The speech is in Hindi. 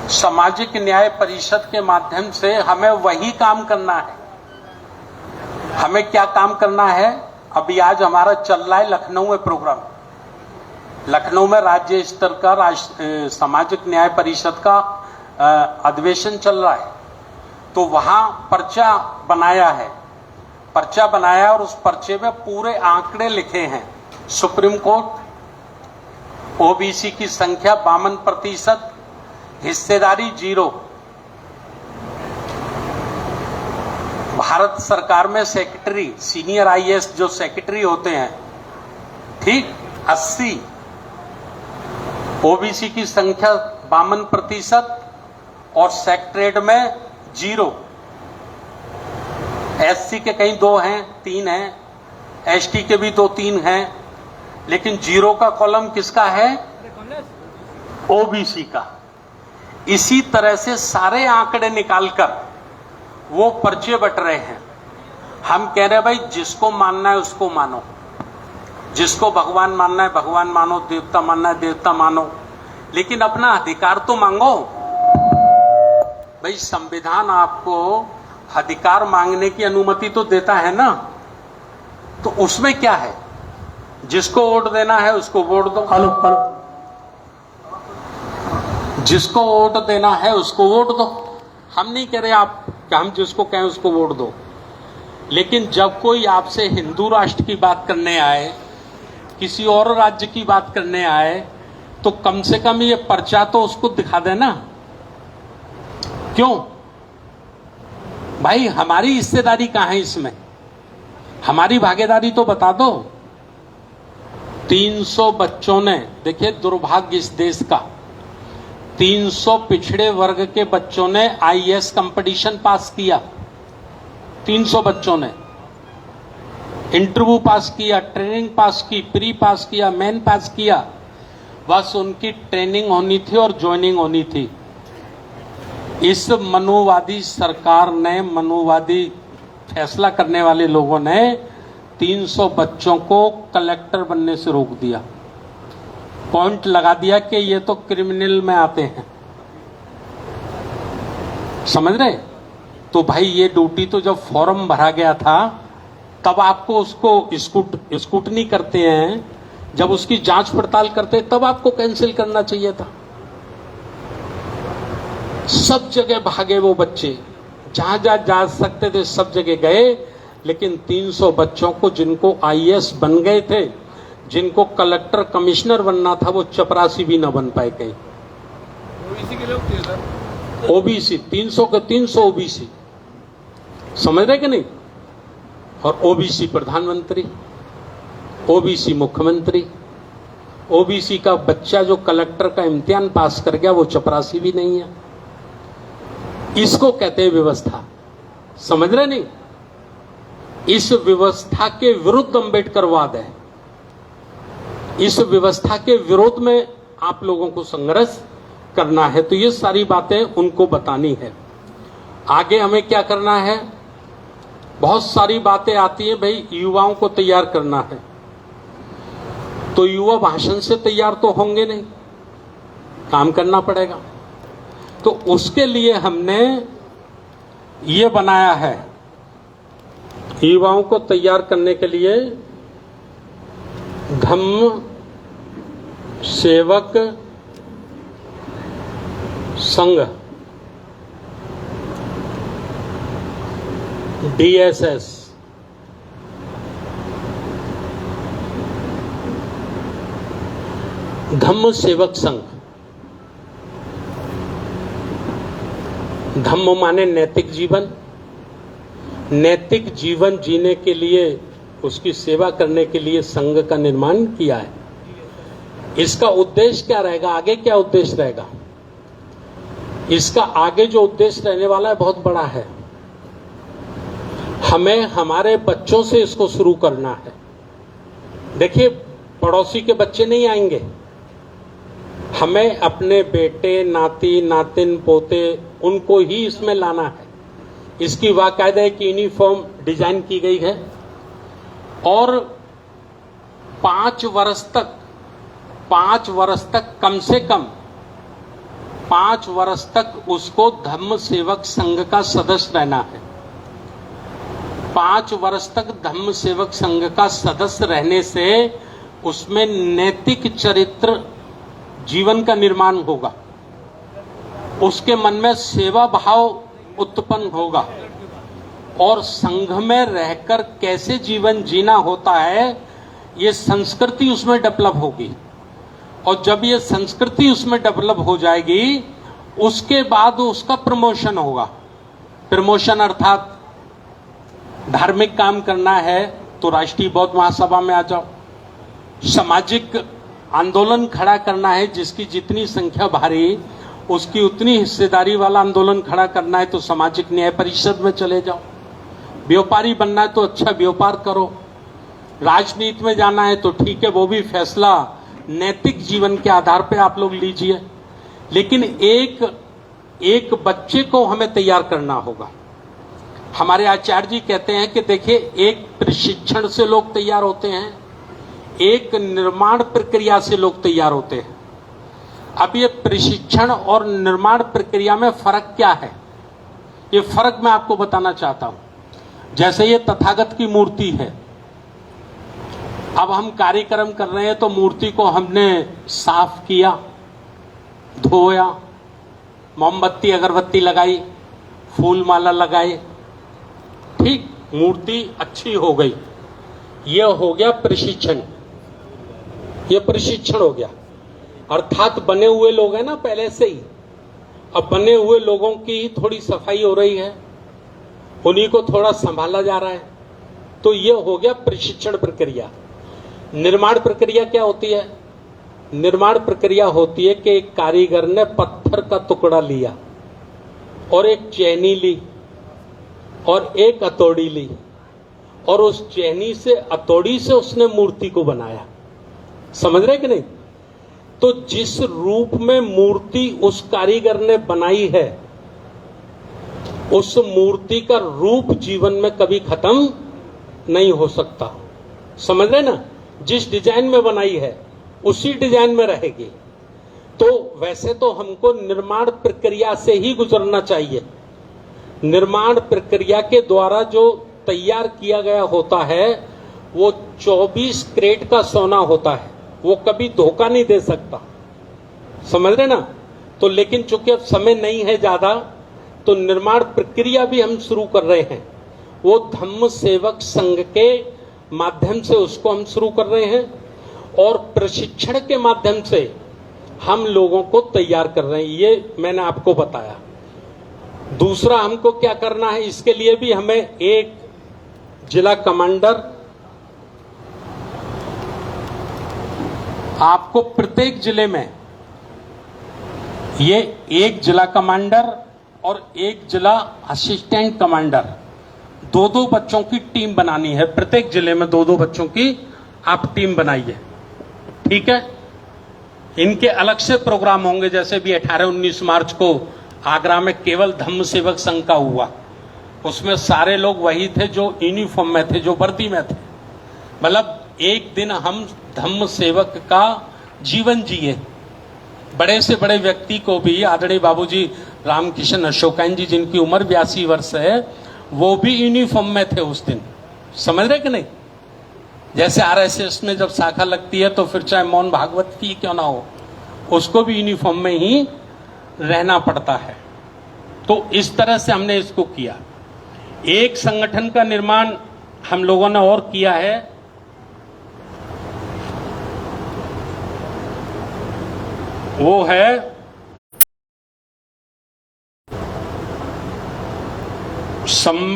सामाजिक न्याय परिषद के माध्यम से हमें वही काम करना है। हमें क्या काम करना है? अभी आज हमारा चल रहा है लखनऊ में प्रोग्राम। लखनऊ में राज्य स्तर का सामाजिक न्याय परिषद का अधिवेशन चल रहा है। तो वहां पर्चा बनाया और उस पर्चे में पूरे आंकड़े लिखे हैं। सुप्रीम कोर्ट, ओबीसी की संख्या 52%, हिस्सेदारी 0। भारत सरकार में सेक्रेटरी, सीनियर आईएएस जो सेक्रेटरी होते हैं, ठीक 80। ओबीसी की संख्या 52% और सेक्रेटरीट में 0। एससी के कहीं 2 हैं, 3 हैं, एसटी के भी 2-3 हैं, लेकिन 0 का कॉलम किसका है? ओबीसी का। इसी तरह से सारे आंकड़े निकालकर वो पर्चे बट रहे हैं। हम कह रहे हैं भाई जिसको मानना है उसको मानो, जिसको भगवान मानना है भगवान मानो, देवता मानना है देवता मानो, लेकिन अपना अधिकार तो मांगो। भाई संविधान आपको अधिकार मांगने की अनुमति तो देता है ना, तो उसमें क्या है? जिसको वोट देना है उसको वोट दो। हेलो, जिसको वोट देना है उसको वोट दो। हम नहीं कह रहे आप कि हम जिसको कहें उसको वोट दो, लेकिन जब कोई आपसे हिंदू राष्ट्र की बात करने आए, किसी और राज्य की बात करने आए, तो कम से कम ये पर्चा तो उसको दिखा देना। क्यों भाई? हमारी हिस्सेदारी कहां है इसमें? हमारी भागीदारी तो बता दो। 300 बच्चों ने, देखिए दुर्भाग्य इस देश का, 300 पिछड़े वर्ग के बच्चों ने आईएएस कंपटीशन पास किया। 300 बच्चों ने इंटरव्यू पास किया, ट्रेनिंग पास की, प्री पास किया, मेन पास किया। बस उनकी ट्रेनिंग होनी थी और ज्वाइनिंग होनी थी। इस मनुवादी सरकार ने, मनुवादी फैसला करने वाले लोगों ने 300 बच्चों को कलेक्टर बनने से रोक दिया। पॉइंट लगा दिया कि ये तो क्रिमिनल में आते हैं। समझ रहे? तो भाई ये ड्यूटी तो जब फॉर्म भरा गया था तब आपको उसको स्कूटनी करते हैं, जब उसकी जांच पड़ताल करते तब आपको कैंसिल करना चाहिए था। सब जगह भागे वो बच्चे, जहां जहां जा सकते थे सब जगह गए, लेकिन 300 बच्चों को जिनको आईएएस बन गए थे, जिनको कलेक्टर कमिश्नर बनना था, वो चपरासी भी ना बन पाए कहीं। ओबीसी के लोग थे सर। ओबीसी 300 के 300 ओबीसी, समझ रहे कि नहीं? और ओबीसी प्रधानमंत्री, ओबीसी मुख्यमंत्री, ओबीसी का बच्चा जो कलेक्टर का इम्तिहान पास कर गया वो चपरासी भी नहीं है। इसको कहते हैं व्यवस्था। समझ रहे नहीं? इस व्यवस्था के विरुद्ध अम्बेडकरवाद है। इस व्यवस्था के विरोध में आप लोगों को संघर्ष करना है। तो ये सारी बातें उनको बतानी है। आगे हमें क्या करना है? बहुत सारी बातें आती हैं भाई, युवाओं को तैयार करना है। तो युवा भाषण से तैयार तो होंगे नहीं, काम करना पड़ेगा। तो उसके लिए हमने ये बनाया है, युवाओं को तैयार करने के लिए धम्म सेवक संघ, डीएसएस, धम्म सेवक संघ। धम्म माने नैतिक जीवन। नैतिक जीवन जीने के लिए, उसकी सेवा करने के लिए संघ का निर्माण किया है। इसका उद्देश्य क्या रहेगा? आगे क्या उद्देश्य रहेगा? इसका आगे जो उद्देश्य रहने वाला है बहुत बड़ा है। हमें हमारे बच्चों से इसको शुरू करना है। देखिए, पड़ोसी के बच्चे नहीं आएंगे, हमें अपने बेटे, नाती, नातिन, पोते, उनको ही इसमें लाना है। इसकी बाकायदा एक यूनिफॉर्म डिजाइन की गई है और 5 वर्ष तक 5 वर्ष तक, कम से कम 5 वर्ष तक उसको धम्म सेवक संघ का सदस्य रहना है। 5 वर्ष तक धम्म सेवक संघ का सदस्य रहने से उसमें नैतिक चरित्र जीवन का निर्माण होगा, उसके मन में सेवा भाव उत्पन्न होगा और संघ में रहकर कैसे जीवन जीना होता है ये संस्कृति उसमें डेवलप होगी। और जब ये संस्कृति उसमें डेवलप हो जाएगी उसके बाद उसका प्रमोशन होगा। प्रमोशन अर्थात धार्मिक काम करना है तो राष्ट्रीय बौद्ध महासभा में आ जाओ, सामाजिक आंदोलन खड़ा करना है जिसकी जितनी संख्या भारी उसकी उतनी हिस्सेदारी वाला आंदोलन खड़ा करना है तो सामाजिक न्याय परिषद में चले जाओ, व्यापारी बनना है तो अच्छा व्यापार करो, राजनीति में जाना है तो ठीक है, वो भी फैसला नैतिक जीवन के आधार पे आप लोग लीजिए। लेकिन एक बच्चे को हमें तैयार करना होगा। हमारे आचार्य जी कहते हैं कि देखिए, एक प्रशिक्षण से लोग तैयार होते हैं, एक निर्माण प्रक्रिया से लोग तैयार होते हैं। अब ये प्रशिक्षण और निर्माण प्रक्रिया में फर्क क्या है, ये फर्क मैं आपको बताना चाहता हूं। जैसे ये तथागत की मूर्ति है, अब हम कार्यक्रम कर रहे हैं तो मूर्ति को हमने साफ किया, धोया, मोमबत्ती अगरबत्ती लगाई, फूल माला लगाई, ठीक, मूर्ति अच्छी हो गई। ये हो गया प्रशिक्षण, ये प्रशिक्षण हो गया। अर्थात बने हुए लोग हैं ना पहले से ही, अब बने हुए लोगों की थोड़ी सफाई हो रही है, उन्हीं को थोड़ा संभाला जा रहा है, तो ये हो गया प्रशिक्षण प्रक्रिया। निर्माण प्रक्रिया क्या होती है? निर्माण प्रक्रिया होती है कि एक कारीगर ने पत्थर का टुकड़ा लिया और एक चैनी ली और एक हथौड़ी ली और उस चैनी से हथौड़ी से उसने मूर्ति को बनाया। समझ रहे कि नहीं? तो जिस रूप में मूर्ति उस कारीगर ने बनाई है उस मूर्ति का रूप जीवन में कभी खत्म नहीं हो सकता। समझ रहे ना? जिस डिजाइन में बनाई है उसी डिजाइन में रहेगी। तो वैसे तो हमको निर्माण प्रक्रिया से ही गुजरना चाहिए। निर्माण प्रक्रिया के द्वारा जो तैयार किया गया होता है वो 24 कैरेट का सोना होता है, वो कभी धोखा नहीं दे सकता। समझ रहे ना? तो लेकिन चूंकि अब समय नहीं है ज्यादा, तो निर्माण प्रक्रिया भी हम शुरू कर रहे हैं। वो धम्म सेवक संघ के माध्यम से उसको हम शुरू कर रहे हैं और प्रशिक्षण के माध्यम से हम लोगों को तैयार कर रहे हैं। ये मैंने आपको बताया। दूसरा हमको क्या करना है, इसके लिए भी हमें एक जिला कमांडर, आपको प्रत्येक जिले में ये एक जिला कमांडर और एक जिला असिस्टेंट कमांडर, 2-2 बच्चों की टीम बनानी है। प्रत्येक जिले में 2-2 बच्चों की आप टीम बनाइए, ठीक है? इनके अलग से प्रोग्राम होंगे। जैसे भी 18-19 मार्च को आगरा में केवल धम्म सेवक संघ का हुआ, उसमें सारे लोग वही थे जो यूनिफॉर्म में थे, जो वर्दी में थे। मतलब एक दिन हम धम्म सेवक का जीवन जिए। बड़े से बड़े व्यक्ति को भी, आदरणीय बाबूजी रामकिशन अशोकन जी जिनकी उम्र 82 वर्ष है, वो भी यूनिफॉर्म में थे उस दिन। समझ रहे कि नहीं? जैसे आरएसएस में जब शाखा लगती है तो फिर चाहे मोहन भागवत की क्यों ना हो, उसको भी यूनिफॉर्म में ही रहना पड़ता है। तो इस तरह से हमने इसको किया। एक संगठन का निर्माण हम लोगों ने और किया है, वो है